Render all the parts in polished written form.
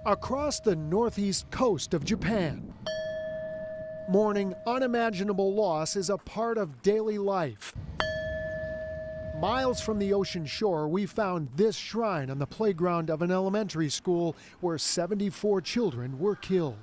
across the northeast coast of Japan. Mourning unimaginable loss is a part of daily life. Miles from the ocean shore, we found this shrine on the playground of an elementary school where 74 children were killed.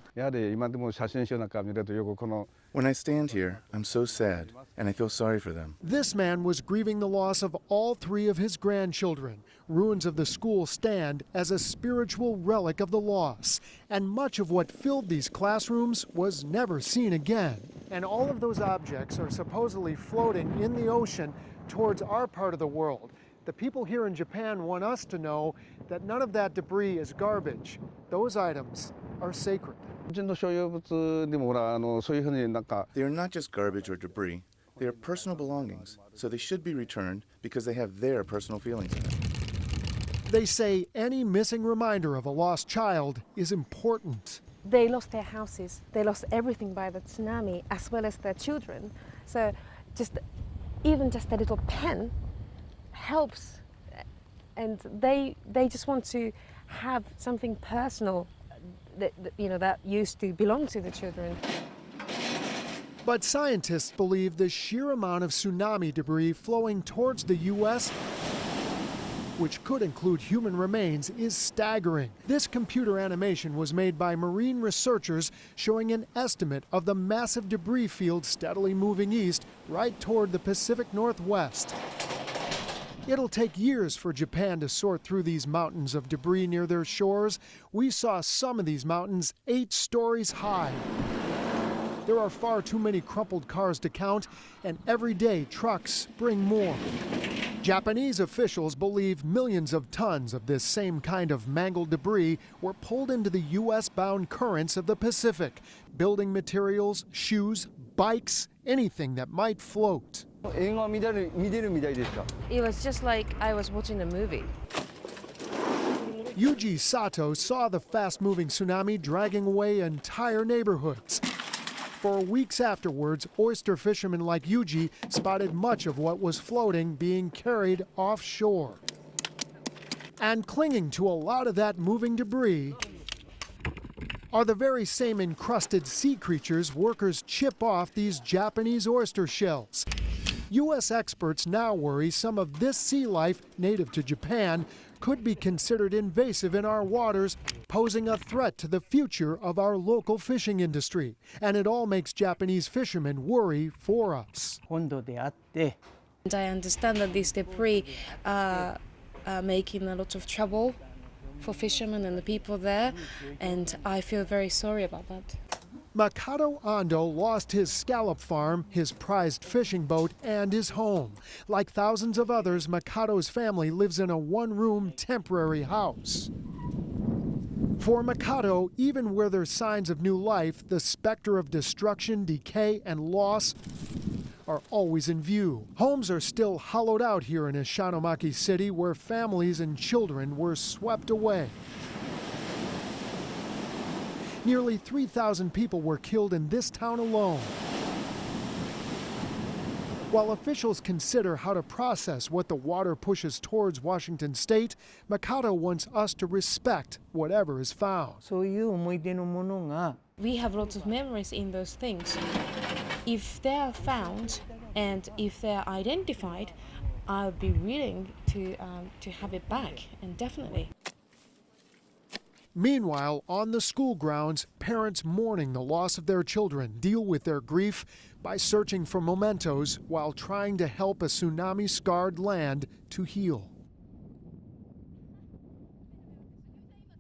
When I stand here, I'm so sad, and I feel sorry for them. This man was grieving the loss of all three of his grandchildren. Ruins of the school stand as a spiritual relic of the loss, and much of what filled these classrooms was never seen again. And all of those objects are supposedly floating in the ocean towards our part of the world. The people here in Japan want us to know that none of that debris is garbage. Those items are sacred. They are not just garbage or debris. They are personal belongings, so they should be returned because they have their personal feelings in it. They say any missing reminder of a lost child is important. They lost their houses, they lost everything by the tsunami, as well as their children. So even just a little pen helps, and they just want to have something personal that used to belong to the children. But scientists believe the sheer amount of tsunami debris flowing towards the U.S., which could include human remains, is staggering. This computer animation was made by marine researchers showing an estimate of the massive debris field steadily moving east right toward the Pacific Northwest. It'll take years for Japan to sort through these mountains of debris near their shores. We saw some of these mountains 8 stories high. There are far too many crumpled cars to count, and every day trucks bring more. Japanese officials believe millions of tons of this same kind of mangled debris were pulled into the U.S.-bound currents of the Pacific. Building materials, shoes, bikes, anything that might float. It was just like I was watching a movie. Yuji Sato saw the fast-moving tsunami dragging away entire neighborhoods. For weeks afterwards, oyster fishermen like Yuji spotted much of what was floating being carried offshore. And clinging to a lot of that moving debris are the very same encrusted sea creatures workers chip off these Japanese oyster shells. U.S. experts now worry some of this sea life native to Japan could be considered invasive in our waters, posing a threat to the future of our local fishing industry. And it all makes Japanese fishermen worry for us. And I understand that this debris are making a lot of trouble for fishermen and the people there, and I feel very sorry about that. Makoto Ando lost his scallop farm, his prized fishing boat, and his home. Like thousands of others, Makoto's family lives in a one-room temporary house. For Makoto, even where there's signs of new life, the specter of destruction, decay, and loss are always in view. Homes are still hollowed out here in Ishinomaki City, where families and children were swept away. Nearly 3,000 people were killed in this town alone. While officials consider how to process what the water pushes towards Washington State, Makoto wants us to respect whatever is found. We have lots of memories in those things. If they are found and if they are identified, I would be willing to have it back, and definitely. Meanwhile, on the school grounds, parents mourning the loss of their children deal with their grief by searching for mementos while trying to help a tsunami-scarred land to heal.